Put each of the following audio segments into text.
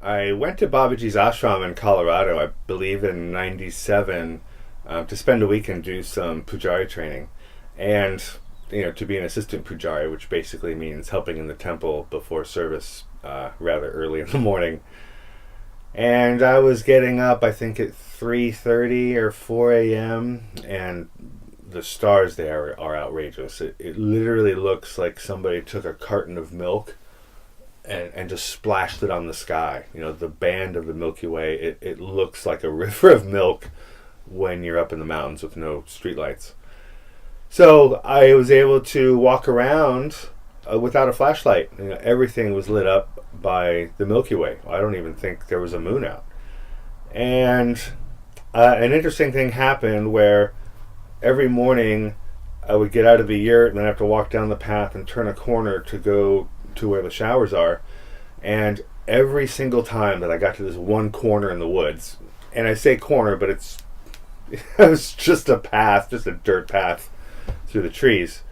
I went to Babaji's ashram in Colorado, I believe in '97, to spend a week and do some pujari training, and to be an assistant pujari, which basically means helping in the temple before service, rather early in the morning. And I was getting up, I think at 3:30 or 4 a.m., and the stars there are outrageous. It literally looks like somebody took a carton of milk and just splashed it on the sky. The band of the Milky Way, it looks like a river of milk when you're up in the mountains with no streetlights. So I was able to walk around without a flashlight. Everything was lit up by the Milky Way. I don't even think there was a moon out. And an interesting thing happened where every morning I would get out of the yurt and then have to walk down the path and turn a corner to go to where the showers are. And every single time that I got to this one corner in the woods, and I say corner, but it was just a path, just a dirt path through the trees.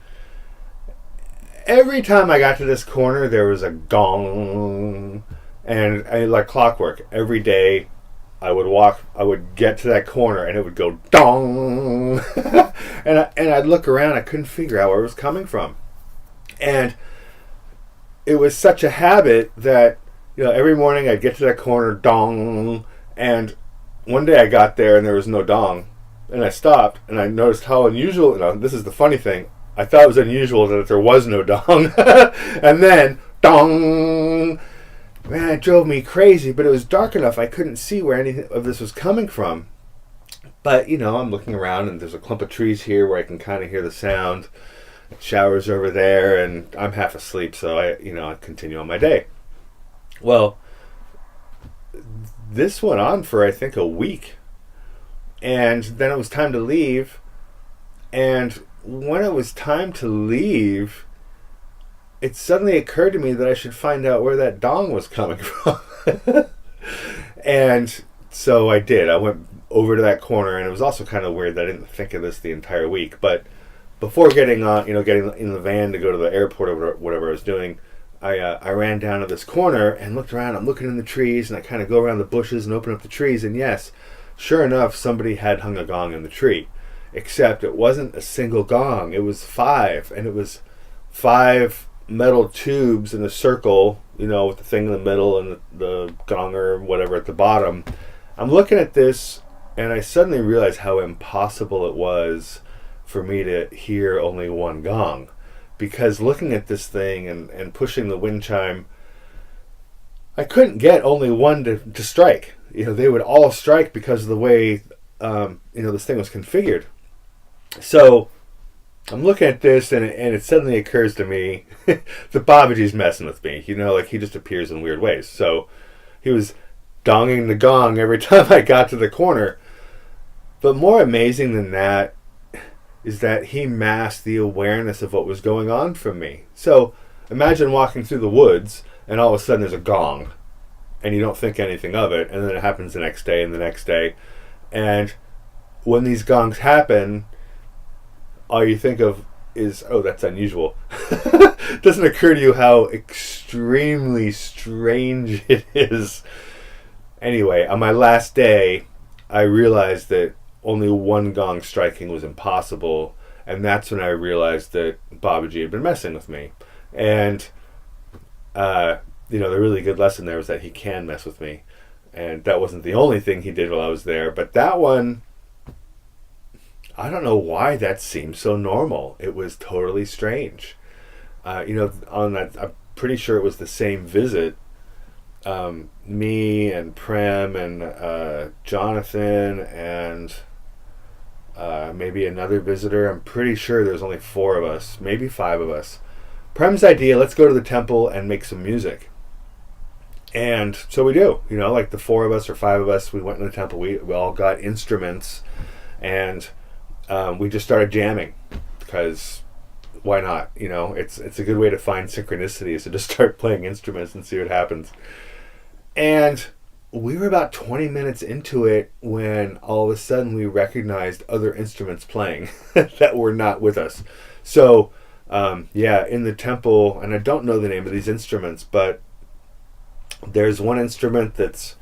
Every time I got to this corner, there was a gong, and like clockwork, every day I would get to that corner, and it would go dong, and I'd look around, I couldn't figure out where it was coming from, and it was such a habit that every morning I'd get to that corner, dong, and one day I got there and there was no dong, and I stopped and I noticed how unusual. This is the funny thing. I thought it was unusual that there was no dong, and then dong. Man, it drove me crazy, but it was dark enough I couldn't see where anything of this was coming from. But I'm looking around and there's a clump of trees here where I can kind of hear the sound. Showers over there, and I'm half asleep, so I continue on my day. Well, this went on for I think a week, and then it was time to leave. And when it was time to leave, it suddenly occurred to me that I should find out where that dong was coming from. And so I did. I went over to that corner, and it was also kind of weird that I didn't think of this the entire week, but before getting in the van to go to the airport or whatever I was doing, I ran down to this corner and looked around. I'm looking in the trees, and I kind of go around the bushes and open up the trees. And yes, sure enough, somebody had hung a gong in the tree. Except it wasn't a single gong. It was 5, and it was 5 metal tubes in a circle, with the thing in the middle and the gong or whatever at the bottom. I'm looking at this, and I suddenly realized how impossible it was for me to hear only one gong, because looking at this thing and pushing the wind chime, I couldn't get only one to strike. They would all strike because of the way this thing was configured. So I'm looking at this, and it suddenly occurs to me that Babaji's messing with me. Like he just appears in weird ways. So he was donging the gong every time I got to the corner. But more amazing than that is that he masked the awareness of what was going on from me. So imagine walking through the woods and all of a sudden there's a gong and you don't think anything of it, and then it happens the next day and the next day. And when these gongs happen, all you think of is, oh, that's unusual. It doesn't occur to you how extremely strange it is. Anyway, on my last day, I realized that only one gong striking was impossible, and that's when I realized that Babaji had been messing with me. And the really good lesson there was that he can mess with me, and that wasn't the only thing he did while I was there. But that one, I don't know why that seemed so normal. It was totally strange. On that, I'm pretty sure it was the same visit. Me and Prem and Jonathan and maybe another visitor. I'm pretty sure there's only 4 of us, maybe 5 of us. Prem's idea, let's go to the temple and make some music. And so we do. Like the 4 of us or 5 of us, we went in the temple. We all got instruments, and we just started jamming, because why not? It's a good way to find synchronicities, to just start playing instruments and see what happens. And we were about 20 minutes into it when all of a sudden we recognized other instruments playing that were not with us. So in the temple, and I don't know the name of these instruments, but There's one instrument it's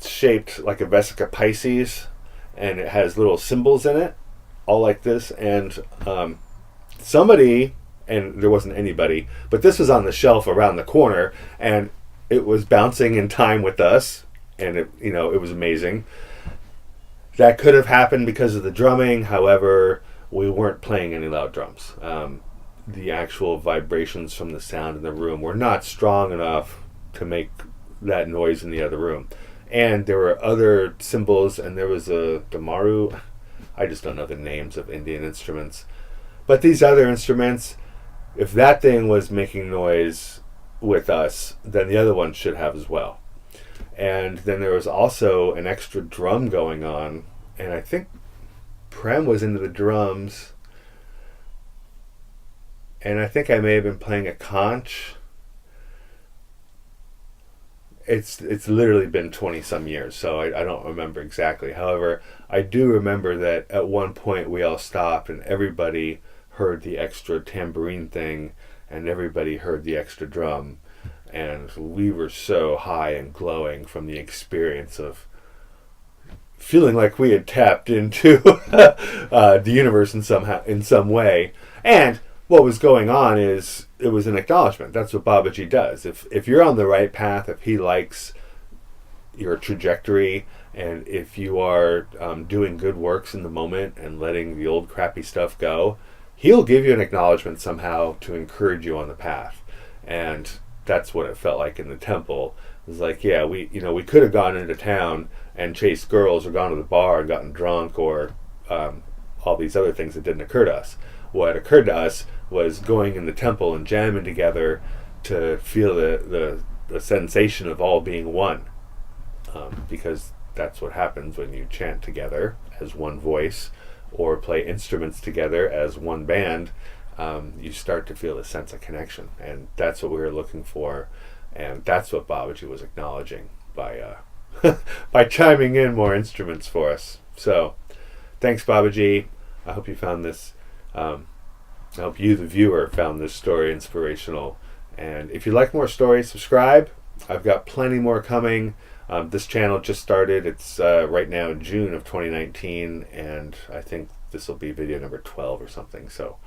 shaped like a Vesica Pisces, and it has little symbols in it, all like this. And somebody, and there wasn't anybody, but this was on the shelf around the corner, and it was bouncing in time with us, and it was amazing. That could have happened because of the drumming. However, we weren't playing any loud drums. The actual vibrations from the sound in the room were not strong enough to make that noise in the other room. And there were other symbols, and there was a damaru. I just don't know the names of Indian instruments. But these other instruments, if that thing was making noise with us, then the other one should have as well. And then there was also an extra drum going on, and I think Prem was into the drums, and I think I may have been playing a conch. It's literally been 20 some years, so I don't remember exactly. However, I do remember that at one point we all stopped and everybody heard the extra tambourine thing and everybody heard the extra drum, and we were so high and glowing from the experience of feeling like we had tapped into the universe in some way. And what was going on is it was an acknowledgement. That's what Babaji does. If you're on the right path, if he likes your trajectory, and if you are doing good works in the moment and letting the old crappy stuff go, he'll give you an acknowledgement somehow to encourage you on the path. And that's what it felt like in the temple. It was like, yeah, we could have gone into town and chased girls or gone to the bar and gotten drunk or all these other things that didn't occur to us. What occurred to us was going in the temple and jamming together to feel the sensation of all being one. Because that's what happens when you chant together as one voice or play instruments together as one band. You start to feel a sense of connection, and that's what we were looking for, and that's what Babaji was acknowledging by by chiming in more instruments for us. So thanks, Babaji. I hope you found this I hope you, the viewer, found this story inspirational. And if you like more stories, subscribe. I've got plenty more coming. This channel just started. It's right now in June of 2019, and I think this will be video number 12 or something. So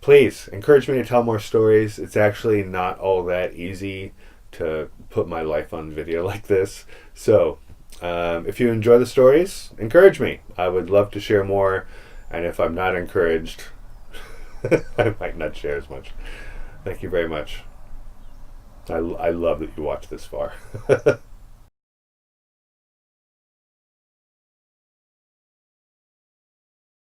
please encourage me to tell more stories. It's actually not all that easy to put my life on video like this. So if you enjoy the stories, encourage me. I would love to share more. And if I'm not encouraged, I might not share as much. Thank you very much. I love that you watched this far.